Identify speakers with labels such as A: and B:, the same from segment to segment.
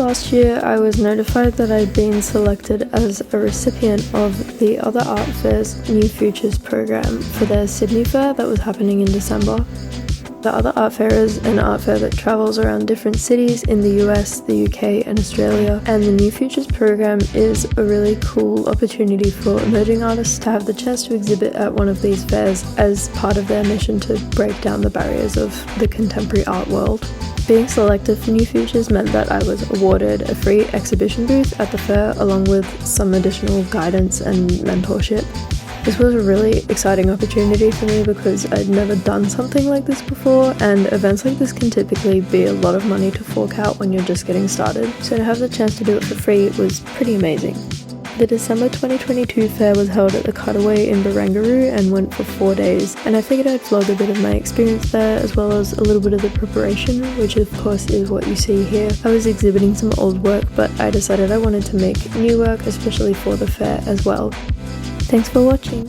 A: last year, I was notified that I'd been selected as a recipient of the Other Art Fair's New Futures program for their Sydney fair that was happening in December. The Other Art Fair is an art fair that travels around different cities in the US, the UK and Australia, and the New Futures program is a really cool opportunity for emerging artists to have the chance to exhibit at one of these fairs as part of their mission to break down the barriers of the contemporary art world. Being selected for New Futures meant that I was awarded a free exhibition booth at the fair along with some additional guidance and mentorship. This was a really exciting opportunity for me because I'd never done something like this before, and events like this can typically be a lot of money to fork out when you're just getting started, so to have the chance to do it for free was pretty amazing. The December 2022 fair was held at the Cutaway in Barangaroo and went for 4 days, and I figured I'd vlog a bit of my experience there as well as a little bit of the preparation, which of course is what you see here. I was exhibiting some old work, but I decided I wanted to make new work, especially for the fair as well. Thanks for watching.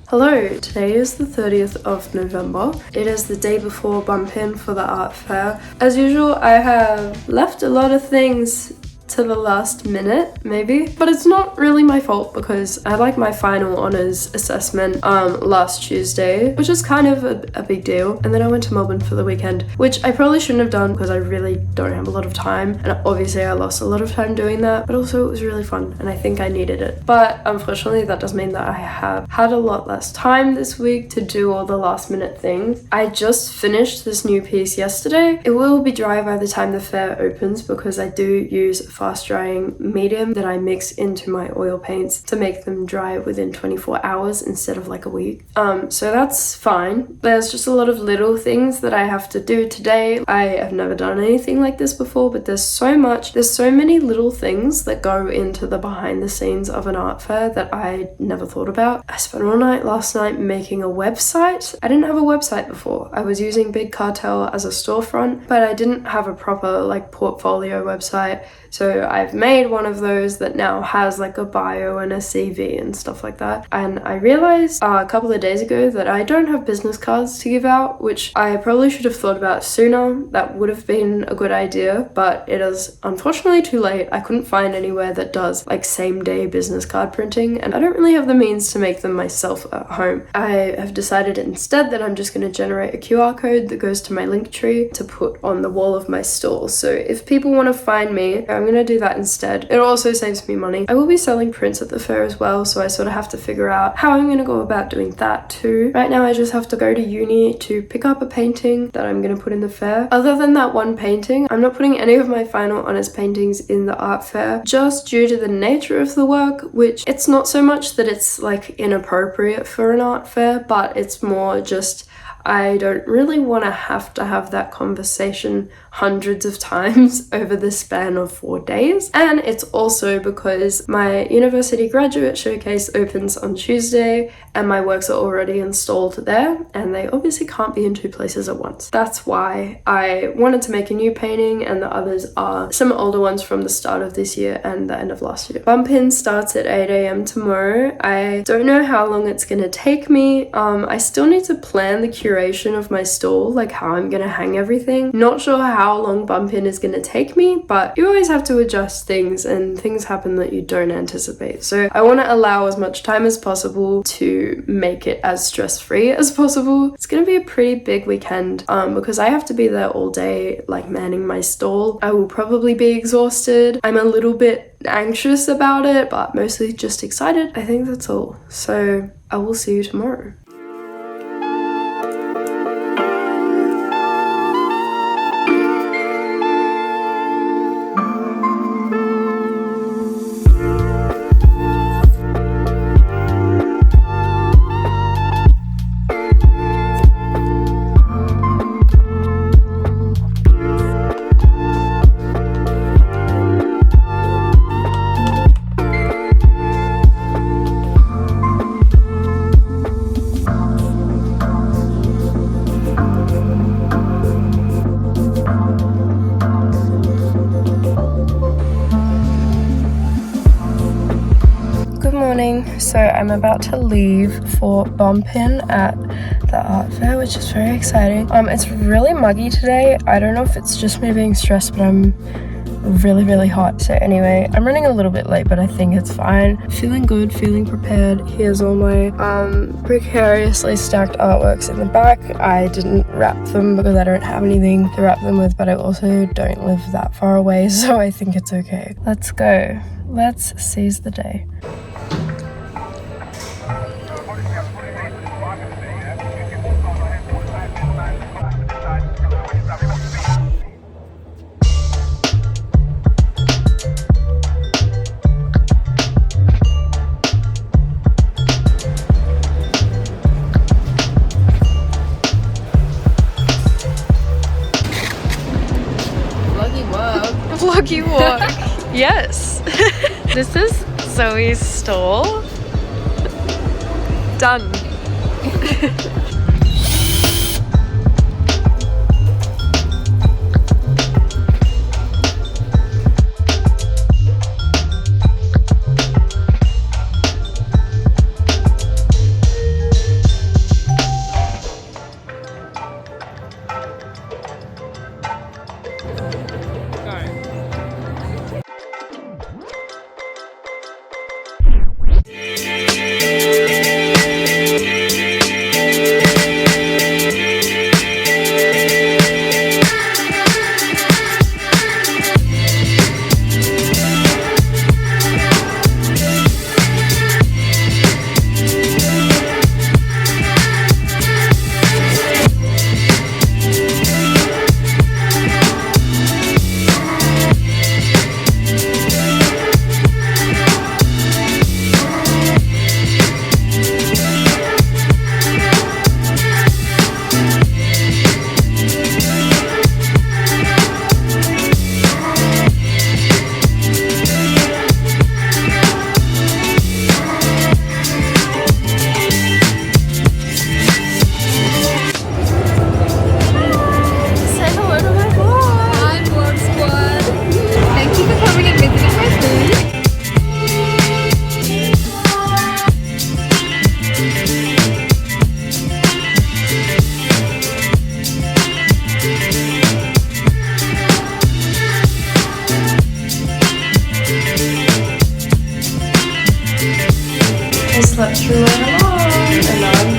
A: Hello, today is the 30th of November. It is the day before bump in for the art fair. As usual, I have left a lot of things to the last minute, maybe, but it's not really my fault because I had like my final honors assessment last Tuesday, which is kind of a big deal, and then I went to Melbourne for the weekend, which I probably shouldn't have done because I really don't have a lot of time, and obviously I lost a lot of time doing that, but also it was really fun and I think I needed it. But unfortunately that does mean that I have had a lot less time this week to do all the last minute things. I just finished this new piece yesterday. It will be dry by the time the fair opens because I do use fast drying medium that I mix into my oil paints to make them dry within 24 hours instead of like a week. So that's fine. There's just a lot of little things that I have to do today. I have never done anything like this before, but there's so many little things that go into the behind the scenes of an art fair that I never thought about. I spent all night last night making a website. I didn't have a website before. I was using Big Cartel as a storefront, but I didn't have a proper like portfolio website. So I've made one of those that now has like a bio and a CV and stuff like that. And I realized a couple of days ago that I don't have business cards to give out, which I probably should have thought about sooner. That would have been a good idea, but it is unfortunately too late. I couldn't find anywhere that does like same day business card printing, and I don't really have the means to make them myself at home. I have decided instead that I'm just going to generate a QR code that goes to my Linktree to put on the wall of my store. So if people want to find me, I'm going to do that instead. It also saves me money. I will be selling prints at the fair as well, so I sort of have to figure out how I'm going to go about doing that too. Right now I just have to go to uni to pick up a painting that I'm going to put in the fair. Other than that one painting, I'm not putting any of my final honors paintings in the art fair just due to the nature of the work, which it's not so much that it's like inappropriate for an art fair, but it's more just I don't really want to have that conversation hundreds of times over the span of 4 days. And it's also because my university graduate showcase opens on Tuesday and my works are already installed there, and they obviously can't be in two places at once. That's why I wanted to make a new painting, and the others are some older ones from the start of this year and the end of last year. Bump In starts at 8 a.m. tomorrow. I don't know how long it's going to take me. I still need to plan the curation of my stall, like how I'm going to hang everything. Not sure how how long Bump In is going to take me, but you always have to adjust things and things happen that you don't anticipate. So I want to allow as much time as possible to make it as stress-free as possible. It's going to be a pretty big weekend because I have to be there all day, like manning my stall. I will probably be exhausted. I'm a little bit anxious about it, but mostly just excited. I think that's all. So I will see you tomorrow. So I'm about to leave for Bump In at the art fair, which is very exciting. It's really muggy today. I don't know if it's just me being stressed, but I'm really hot. So anyway, I'm running a little bit late, but I think it's fine. Feeling good, feeling prepared. Here's all my precariously stacked artworks in the back. I didn't wrap them because I don't have anything to wrap them with, but I also don't live that far away, so I think it's okay. Let's go. Let's seize the day. Vloggy walk. Yes. This is Zoe's stall. Done. Slept through my alarm and now I'm